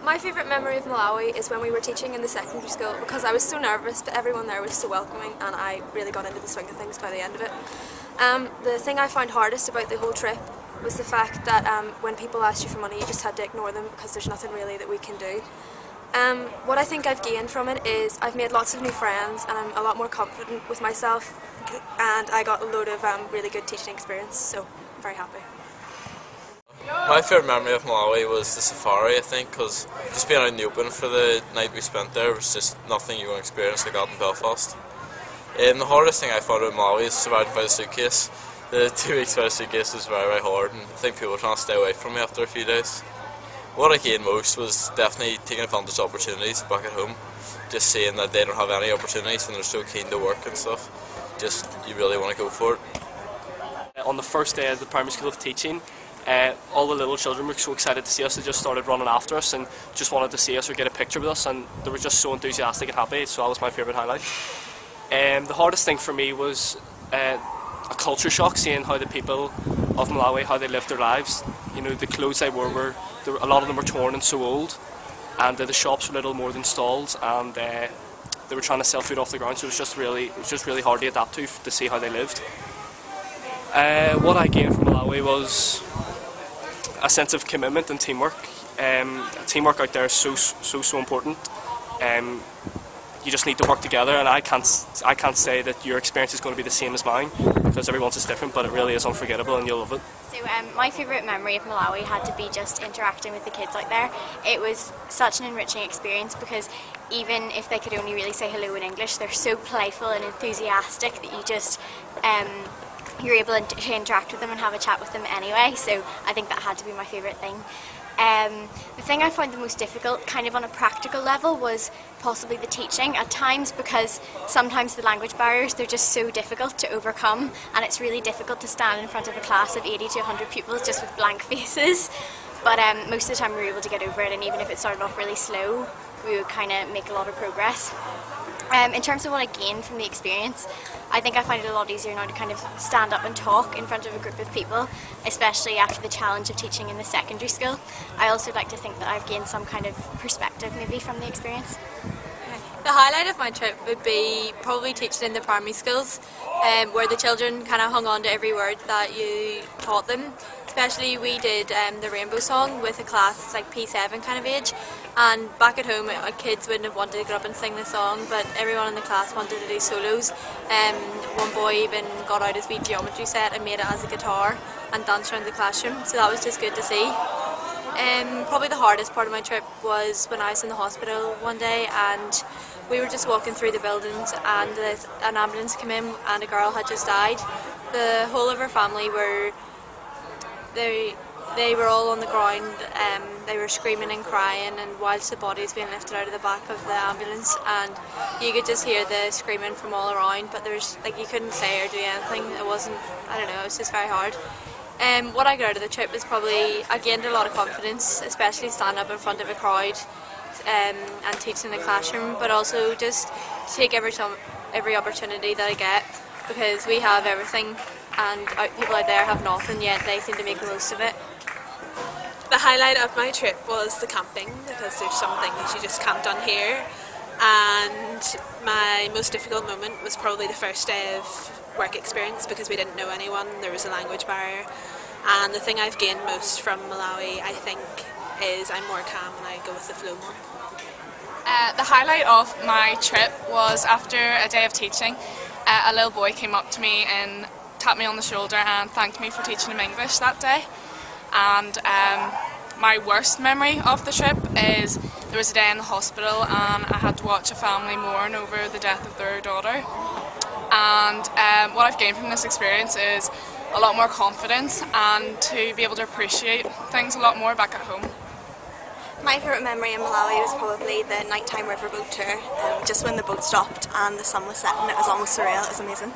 My favourite memory of Malawi is when we were teaching in the secondary school because I was so nervous but everyone there was so welcoming and I really got into the swing of things by the end of it. The thing I found hardest about the whole trip was the fact that when people asked you for money you just had to ignore them because there's nothing really that we can do. What I think I've gained from it is I've made lots of new friends and I'm a lot more confident with myself and I got a load of really good teaching experience, so I'm very happy. My favourite memory of Malawi was the safari, I think, because just being out in the open for the night we spent there was just nothing you would experience like that in Belfast. The hardest thing I found about Malawi is surviving without a suitcase. The 2 weeks without a suitcase was very, very hard, and I think people were trying to stay away from me after a few days. What I gained most was definitely taking advantage of opportunities back at home. Just seeing that they don't have any opportunities and they're so keen to work and stuff. Just, you really want to go for it. On the first day of the primary school of teaching, all the little children were so excited to see us, they just started running after us and just wanted to see us or get a picture with us, and they were just so enthusiastic and happy, so that was my favourite highlight. The hardest thing for me was a culture shock, seeing how the people of Malawi, how they lived their lives. You know, the clothes they wore, a lot of them were torn and so old, and the shops were little more than stalls, and they were trying to sell food off the ground, so it was just really hard to adapt to see how they lived. What I gained from Malawi was a sense of commitment and teamwork. Teamwork out there is so important. You just need to work together, and I can't say that your experience is going to be the same as mine because everyone's is different, but it really is unforgettable and you'll love it. So my favourite memory of Malawi had to be just interacting with the kids out there. It was such an enriching experience because even if they could only really say hello in English, they're so playful and enthusiastic that you just you're able to interact with them and have a chat with them anyway, so I think that had to be my favourite thing. The thing I found the most difficult, kind of on a practical level, was possibly the teaching at times, because sometimes the language barriers, they're just so difficult to overcome, and it's really difficult to stand in front of a class of 80 to 100 pupils just with blank faces, but most of the time we were able to get over it, and even if it started off really slow, we would kind of make a lot of progress. In terms of what I gained from the experience, I think I find it a lot easier now to kind of stand up and talk in front of a group of people, especially after the challenge of teaching in the secondary school. I also like to think that I've gained some kind of perspective maybe from the experience. The highlight of my trip would be probably teaching in the primary schools, where the children kind of hung on to every word that you taught them. Especially we did the Rainbow Song with a class like P7 kind of age, and back at home kids wouldn't have wanted to get up and sing the song, but everyone in the class wanted to do solos. One boy even got out his wee geometry set and made it as a guitar and danced around the classroom, so that was just good to see. Probably the hardest part of my trip was when I was in the hospital one day and we were just walking through the buildings and an ambulance came in and a girl had just died. The whole of her family were they were all on the ground, they were screaming and crying, and whilst the body was being lifted out of the back of the ambulance, and you could just hear the screaming from all around, but there's like you couldn't say or do anything. It wasn't, I don't know, it was just very hard. What I got out of the trip is probably I gained a lot of confidence, especially standing up in front of a crowd and teaching in a classroom, but also just take every opportunity that I get, because we have everything and people out there have nothing, yet they seem to make the most of it. The highlight of my trip was the camping, because there's some things you just can't done here, and my most difficult moment was probably the first day of work experience because we didn't know anyone, there was a language barrier, and the thing I've gained most from Malawi I think is I'm more calm and I go with the flow more. The highlight of my trip was after a day of teaching, a little boy came up to me and tapped me on the shoulder and thanked me for teaching him English that day. And my worst memory of the trip is there was a day in the hospital and I had to watch a family mourn over the death of their daughter. And what I've gained from this experience is a lot more confidence and to be able to appreciate things a lot more back at home. My favourite memory in Malawi was probably the nighttime riverboat tour, just when the boat stopped and the sun was setting. It was almost surreal, it was amazing.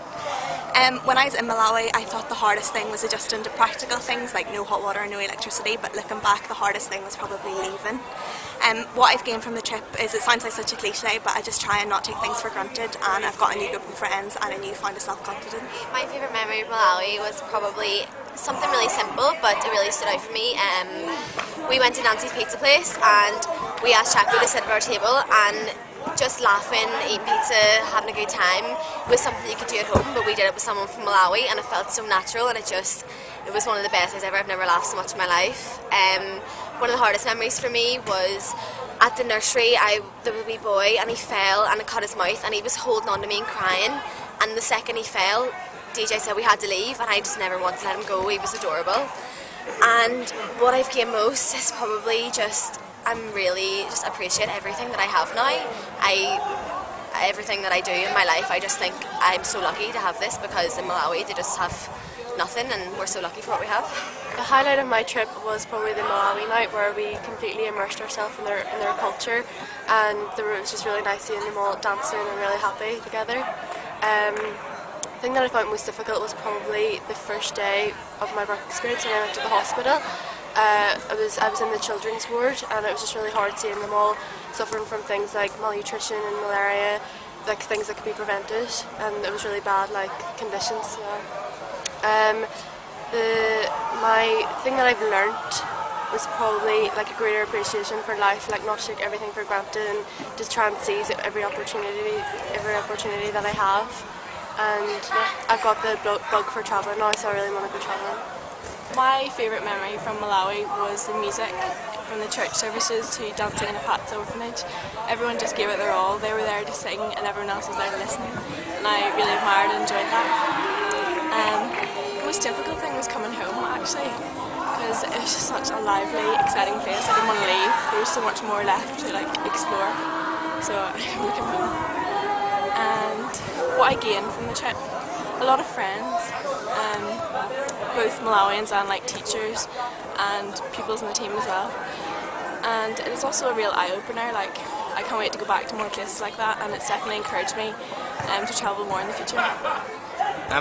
When I was in Malawi, I thought the hardest thing was adjusting to practical things like no hot water, no electricity, but looking back the hardest thing was probably leaving. What I've gained from the trip is, it sounds like such a cliche, but I just try and not take things for granted, and I've got a new group of friends and a newfound of self-confidence. My favourite memory of Malawi was probably something really simple, but it really stood out for me. We went to Nancy's Pizza Place and we asked Chappie to sit at our table, and just laughing, eating pizza, having a good time was something you could do at home, but we did it with someone from Malawi, and it felt so natural, and it was one of the best days ever. I've never laughed so much in my life. One of the hardest memories for me was at the nursery. There was a wee boy, and he fell and it cut his mouth, and he was holding on to me and crying, and the second he fell, DJ said we had to leave, and I just never wanted to let him go. He was adorable. And what I've gained most is probably I'm really just appreciate everything that I have now. Everything that I do in my life, I just think I'm so lucky to have this, because in Malawi they just have nothing, and we're so lucky for what we have. The highlight of my trip was probably the Malawi night, where we completely immersed ourselves in their culture, and it was just really nice seeing them all dancing and really happy together. The thing that I found most difficult was probably the first day of my work experience when I went to the hospital. I was in the children's ward, and it was just really hard seeing them all suffering from things like malnutrition and malaria, like things that could be prevented, and it was really bad conditions. My thing that I've learnt was probably a greater appreciation for life, not to take everything for granted, and just try and seize every opportunity that I have. And I've got the bug for travelling now, so I really want to go travelling. My favourite memory from Malawi was the music, from the church services to dancing in a Pat's orphanage. Everyone just gave it their all. They were there to sing, and everyone else was there to listen, and I really admired and enjoyed that. The most difficult thing was coming home, actually, because it was just such a lively, exciting place. I didn't want to leave. There was so much more left to explore, so I really came home. And what I gained from the trip, a lot of friends, both Malawians and teachers and pupils in the team as well. And it was also a real eye-opener. I can't wait to go back to more places like that, and it's definitely encouraged me to travel more in the future.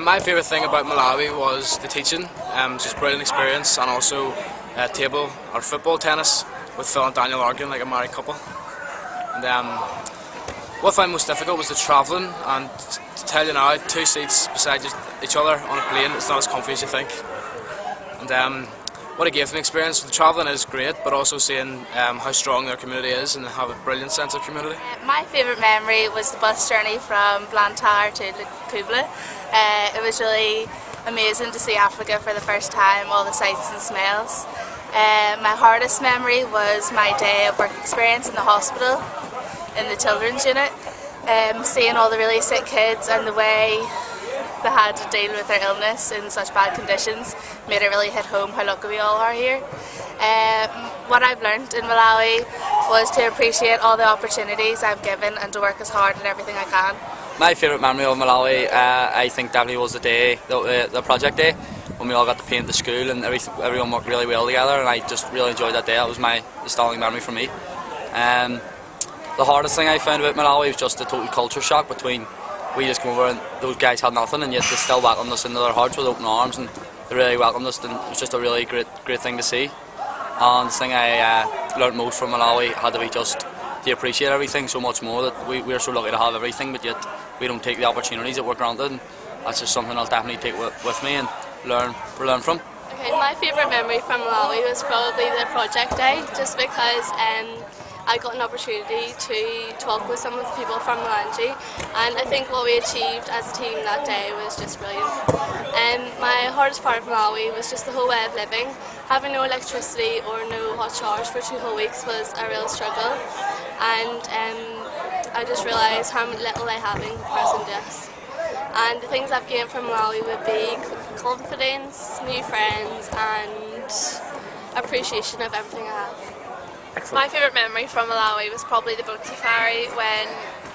My favourite thing about Malawi was the teaching. Just a brilliant experience, and also table or football tennis with Phil and Daniel arguing like a married couple. And what I found most difficult was the travelling, and to tell you now, 2 seats beside each other on a plane, it's not as comfy as you think. And what it gave me experience, the travelling is great, but also seeing how strong their community is, and have a brilliant sense of community. My favourite memory was the bus journey from Blantyre to Kubla. It was really amazing to see Africa for the first time, all the sights and smells. My hardest memory was my day of work experience in the hospital, in the children's unit, seeing all the really sick kids and the way they had to deal with their illness in such bad conditions made it really hit home how lucky we all are here. What I've learned in Malawi was to appreciate all the opportunities I've given, and to work as hard at everything I can. My favourite memory of Malawi, I think definitely was the day, the project day, when we all got to paint the school, and everyone worked really well together, and I just really enjoyed that day. That was the stalling memory for me. The hardest thing I found about Malawi was just the total culture shock between we just come over and those guys had nothing, and yet they still welcomed us into their hearts with open arms, and they really welcomed us, and it was just a really great thing to see. And the thing I learned most from Malawi had to be just to appreciate everything so much more, that we're so lucky to have everything, but yet we don't take the opportunities that we're granted, and that's just something I'll definitely take with me and learn from. Okay, my favourite memory from Malawi was probably the project day, just because I got an opportunity to talk with some of the people from Malawi, and I think what we achieved as a team that day was just brilliant. My hardest part of Malawi was just the whole way of living. Having no electricity or no hot showers for 2 whole weeks was a real struggle, and I just realised how little I have in comparison to us. And the things I've gained from Malawi would be confidence, new friends, and appreciation of everything I have. My favourite memory from Malawi was probably the boat safari, when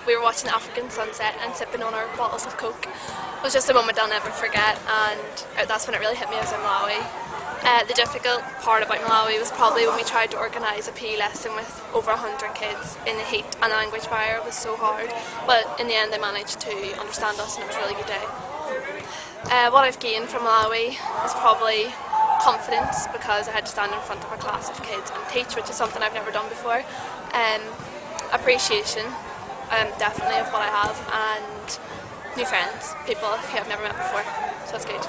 we were watching the African sunset and sipping on our bottles of Coke. It was just a moment I'll never forget, and that's when it really hit me as in Malawi. The difficult part about Malawi was probably when we tried to organise a PE lesson with over 100 kids in the heat, and the language barrier was so hard, but in the end they managed to understand us, and it was a really good day. What I've gained from Malawi is probably confidence, because I had to stand in front of a class of kids and teach, which is something I've never done before. Appreciation, definitely, of what I have, and new friends, people who I've never met before, so that's good.